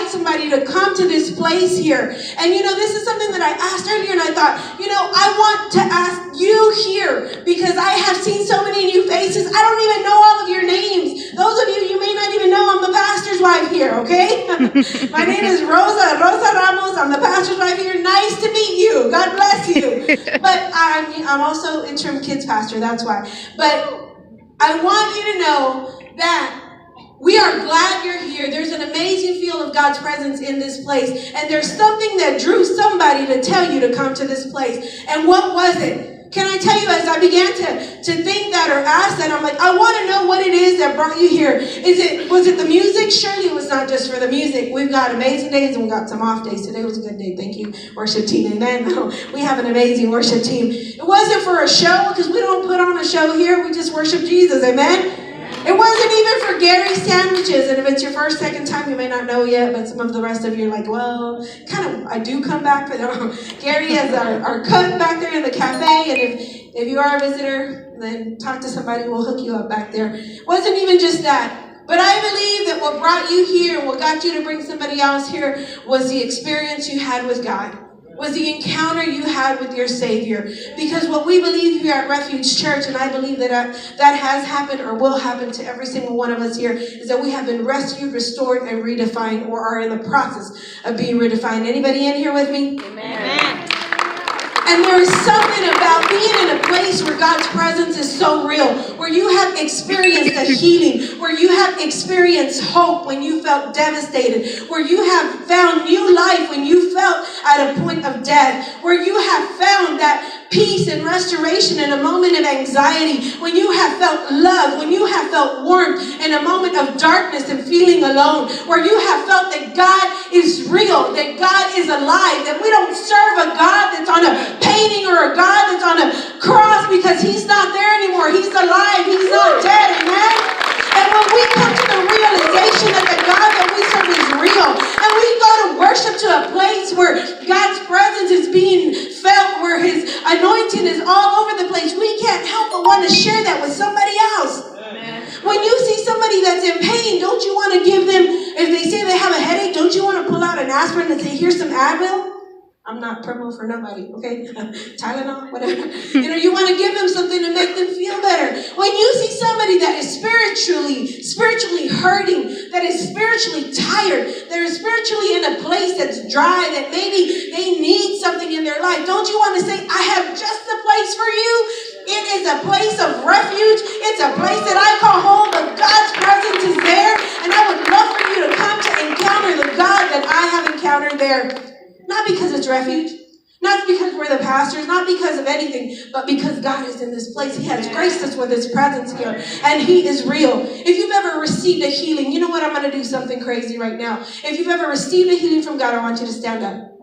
invite somebody to come to this place here. And this is something that I asked earlier, and I thought, I want to ask you here, because I have seen so many new faces. I don't even know all of your names. Those of you may not even know I'm the pastor's wife here, okay? My name is Rosa Ramos. I'm the pastor's wife here. Nice to meet you. God bless you. But I'm also interim kids pastor, that's why. But I want you to know that we are glad you're here. There's an amazing feel of God's presence in this place. And there's something that drew somebody to tell you to come to this place. And what was it? Can I tell you, as I began to think that or ask that, I'm like, I want to know what it is that brought you here. Was it the music? Surely it was not just for the music. We've got amazing days and we've got some off days. Today was a good day. Thank you, worship team. Amen. We have an amazing worship team. It wasn't for a show, because we don't put on a show here. We just worship Jesus. Amen. It wasn't even for Gary's sandwiches. And if it's your first, second time, you may not know yet, but some of the rest of you are like, well, I do come back. But Gary has our cook back there in the cafe. And if you are a visitor, then talk to somebody. We'll hook you up back there. It wasn't even just that. But I believe that what brought you here, what got you to bring somebody else here, was the experience you had with God. Was the encounter you had with your Savior. Because what we believe here at Refuge Church, and I believe that has happened or will happen to every single one of us here, is that we have been rescued, restored, and redefined, or are in the process of being redefined. Anybody in here with me? Amen. And there is something about being in a place where God's presence is so real, where you have experienced a healing, where you have experienced hope when you felt devastated, where you have found new life when you felt at a point of death, where you have found that peace and restoration in a moment of anxiety, when you have felt love, when you have felt warmth in a moment of darkness and feeling alone, where you have felt that God is real, that God is alive, that we don't serve a God that's on a painting or a God that's on a cross, because he's not there anymore. He's alive. He's not dead. Amen? And when we come to the realization that the God that we serve is real, and we go to worship to a place where God's presence is being felt, where his anointing is all over the place, we can't help but want to share that with somebody else. Amen. When you see somebody that's in pain, don't you want to give them, if they say they have a headache, don't you want to pull out an aspirin and say, here's some Advil? I'm not promo for nobody, okay? Tylenol, whatever. You want to give them something to make them feel better. When you see somebody that is spiritually hurting, that is spiritually tired, that is spiritually in a place that's dry, that maybe they need something in their life, don't you want to say, I have just the place for you? It is a place of refuge. It's a place that I call home, but God's presence is there. And I would love for you to come to encounter the God that I have encountered there. Not because it's refuge, not because we're the pastors, not because of anything, but because God is in this place. He has graced us with his presence here, and he is real. If you've ever received a healing, you know what? I'm going to do something crazy right now. If you've ever received a healing from God, I want you to stand up.